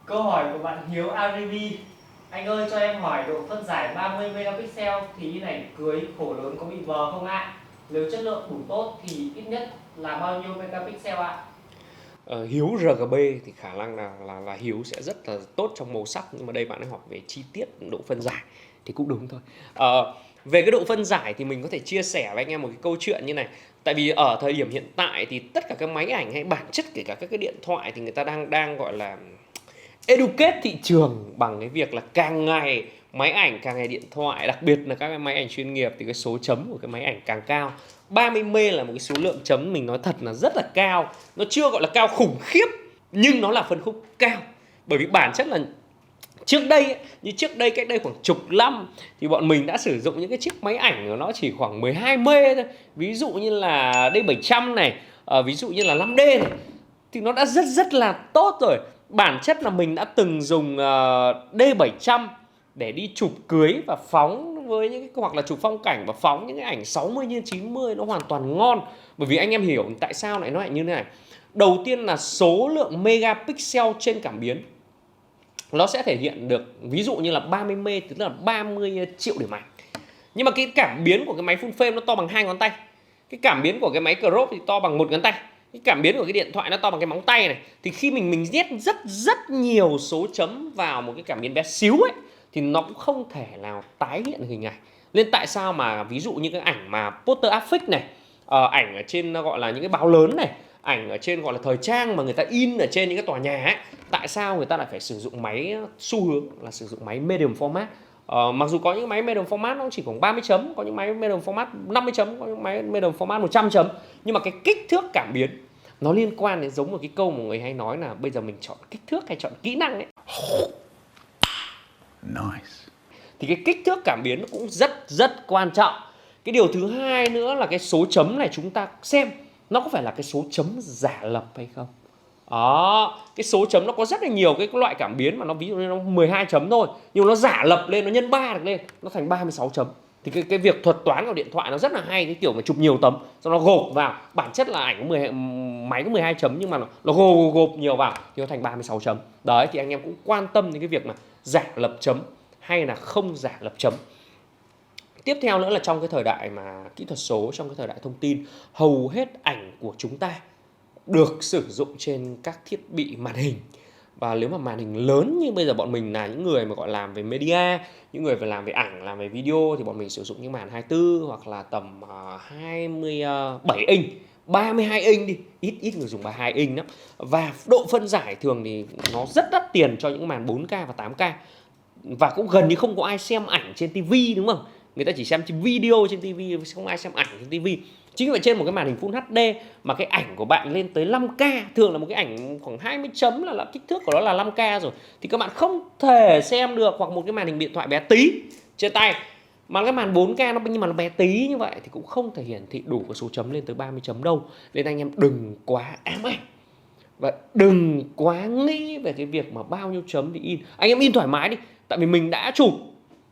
Câu hỏi của bạn Hiếu RGB: anh ơi cho em hỏi độ phân giải 30 megapixel thì in ảnh cưới khổ lớn có bị vờ không ạ? Nếu chất lượng đủ tốt thì ít nhất là bao nhiêu megapixel ạ? Hiếu RGB thì khả năng là Hiếu sẽ rất là tốt trong màu sắc, nhưng mà đây bạn ấy hỏi về chi tiết độ phân giải thì cũng đúng thôi. Về cái độ phân giải thì mình có thể chia sẻ với anh em một cái câu chuyện như này. Tại vì ở thời điểm hiện tại thì tất cả các máy ảnh hay bản chất kể cả các cái điện thoại thì người ta đang gọi là educate thị trường bằng cái việc là càng ngày máy ảnh, càng ngày điện thoại, đặc biệt là các cái máy ảnh chuyên nghiệp thì cái số chấm của cái máy ảnh càng cao. 30 mê là một cái số lượng chấm mình nói thật là rất là cao. Nó chưa gọi là cao khủng khiếp, nhưng nó là phân khúc cao. Bởi vì bản chất là trước đây cách đây khoảng chục năm thì bọn mình đã sử dụng những cái chiếc máy ảnh nó chỉ khoảng 12 mê thôi. Ví dụ như là D700 này, ví dụ như là 5D này, thì nó đã rất là tốt rồi. Bản chất là mình đã từng dùng D700 để đi chụp cưới và phóng với những cái, hoặc là chụp phong cảnh và phóng những cái ảnh 60 x 90 nó hoàn toàn ngon. Bởi vì anh em hiểu tại sao lại nó lại như thế này. Đầu tiên là số lượng megapixel trên cảm biến nó sẽ thể hiện được, ví dụ như là 30 mê tức là 30 triệu điểm ảnh. Nhưng mà cái cảm biến của cái máy full frame nó to bằng 2 ngón tay. Cái cảm biến của cái máy crop thì to bằng 1 ngón tay. Cái cảm biến của cái điện thoại nó to bằng cái móng tay này. Thì khi mình nhét rất nhiều số chấm vào một cái cảm biến bé xíu ấy thì nó cũng không thể nào tái hiện hình ảnh. Nên tại sao mà ví dụ như cái ảnh mà poster affix này, ảnh ở trên gọi là những cái báo lớn này, ảnh ở trên gọi là thời trang mà người ta in ở trên những cái tòa nhà ấy, tại sao người ta lại phải sử dụng máy, xu hướng là sử dụng máy medium format. Mặc dù có những máy medium format nó chỉ khoảng 30 chấm, có những máy medium format 50 chấm, có những máy medium format 100 chấm, nhưng mà cái kích thước cảm biến nó liên quan đến, giống một cái câu mà người hay nói là bây giờ mình chọn kích thước hay chọn kỹ năng ấy. Nice. Thì cái kích thước cảm biến nó cũng rất quan trọng. Cái điều thứ hai nữa là cái số chấm này chúng ta xem nó có phải là cái số chấm giả lập hay không. Đó, cái số chấm nó có rất là nhiều cái loại cảm biến mà nó ví dụ như nó 12 chấm thôi, nhưng mà nó giả lập lên, nó nhân 3 được lên, nó thành 36 chấm. Thì cái việc thuật toán của điện thoại nó rất là hay, cái kiểu mà chụp nhiều tấm xong nó gộp vào, bản chất là ảnh 10, máy có 12 chấm nhưng mà nó gộp nhiều vào thì nó thành 36 chấm. Đấy, thì anh em cũng quan tâm đến cái việc mà giả lập chấm hay là không giả lập chấm. Tiếp theo nữa là trong cái thời đại mà kỹ thuật số, trong cái thời đại thông tin, hầu hết ảnh của chúng ta được sử dụng trên các thiết bị màn hình. Và nếu mà màn hình lớn như bây giờ bọn mình là những người mà gọi làm về media, những người phải làm về ảnh, làm về video thì bọn mình sử dụng những màn 24 hoặc là tầm 27 inch, 32 inch đi, ít người dùng 32 inch lắm. Và độ phân giải thường thì nó rất đắt tiền cho những màn 4K và 8K. Và cũng gần như không có ai xem ảnh trên TV, đúng không? Người ta chỉ xem video trên TV, không ai xem ảnh trên TV. Chính vì vậy trên một cái màn hình Full HD mà cái ảnh của bạn lên tới 5K, thường là một cái ảnh khoảng 20 chấm là kích thước của nó là 5K rồi, thì các bạn không thể xem được. Hoặc một cái màn hình điện thoại bé tí trên tay mà cái màn 4K nó nhưng mà nó bé tí như vậy thì cũng không thể hiển thị đủ cái số chấm lên tới 30 chấm đâu. Nên anh em đừng quá ám ảnh và đừng quá nghĩ về cái việc mà bao nhiêu chấm thì in. Anh em in thoải mái đi. Tại vì mình đã chụp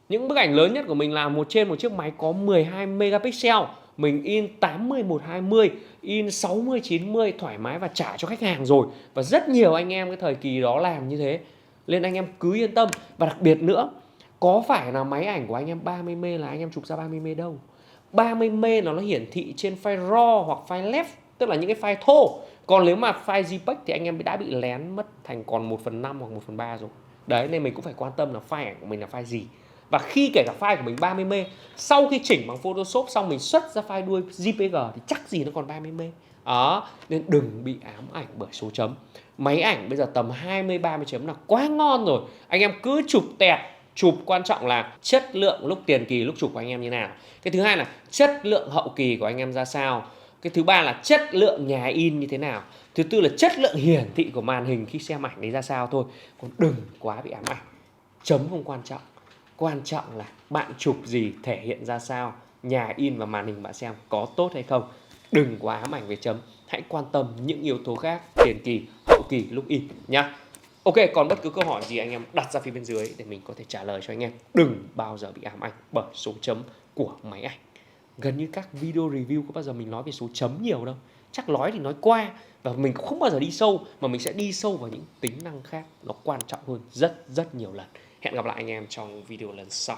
những bức ảnh lớn nhất của mình là trên một chiếc máy có 12 megapixel. Mình in 80 120, in 60 90 thoải mái và trả cho khách hàng rồi. Và rất nhiều anh em cái thời kỳ đó làm như thế. Nên anh em cứ yên tâm. Và đặc biệt nữa, có phải là máy ảnh của anh em 30 mê là anh em chụp ra 30 mê đâu. 30 mê nó hiển thị trên file RAW hoặc file LEF, tức là những cái file thô. Còn nếu mà file JPEG thì anh em đã bị lén mất thành còn 1/5 hoặc 1/3 rồi. Đấy, nên mình cũng phải quan tâm là file ảnh của mình là file gì. Và khi kể cả file của mình 30 mê, sau khi chỉnh bằng Photoshop xong mình xuất ra file đuôi JPG thì chắc gì nó còn 30 mê. Đó, nên đừng bị ám ảnh bởi số chấm. Máy ảnh bây giờ tầm 20 30 chấm là quá ngon rồi. Anh em cứ chụp tẹt, chụp quan trọng là chất lượng lúc tiền kỳ lúc chụp của anh em như nào. Cái thứ hai là chất lượng hậu kỳ của anh em ra sao. Cái thứ ba là chất lượng nhà in như thế nào. Thứ tư là chất lượng hiển thị của màn hình khi xem ảnh đấy ra sao thôi. Còn đừng quá bị ám ảnh. Chấm không quan trọng. Quan trọng là bạn chụp gì, thể hiện ra sao, nhà in và màn hình bạn xem có tốt hay không. Đừng quá ám ảnh về chấm. Hãy quan tâm những yếu tố khác, tiền kỳ, hậu kỳ lúc in nhá. Ok, còn bất cứ câu hỏi gì anh em đặt ra phía bên dưới để mình có thể trả lời cho anh em. Đừng bao giờ bị ám ảnh bởi số chấm của máy ảnh. Gần như các video review có bao giờ mình nói về số chấm nhiều đâu. chắc nói thì nói qua, và mình cũng không bao giờ đi sâu, mà mình sẽ đi sâu vào những tính năng khác nó quan trọng hơn rất rất nhiều lần. Hẹn gặp lại anh em trong video lần sau.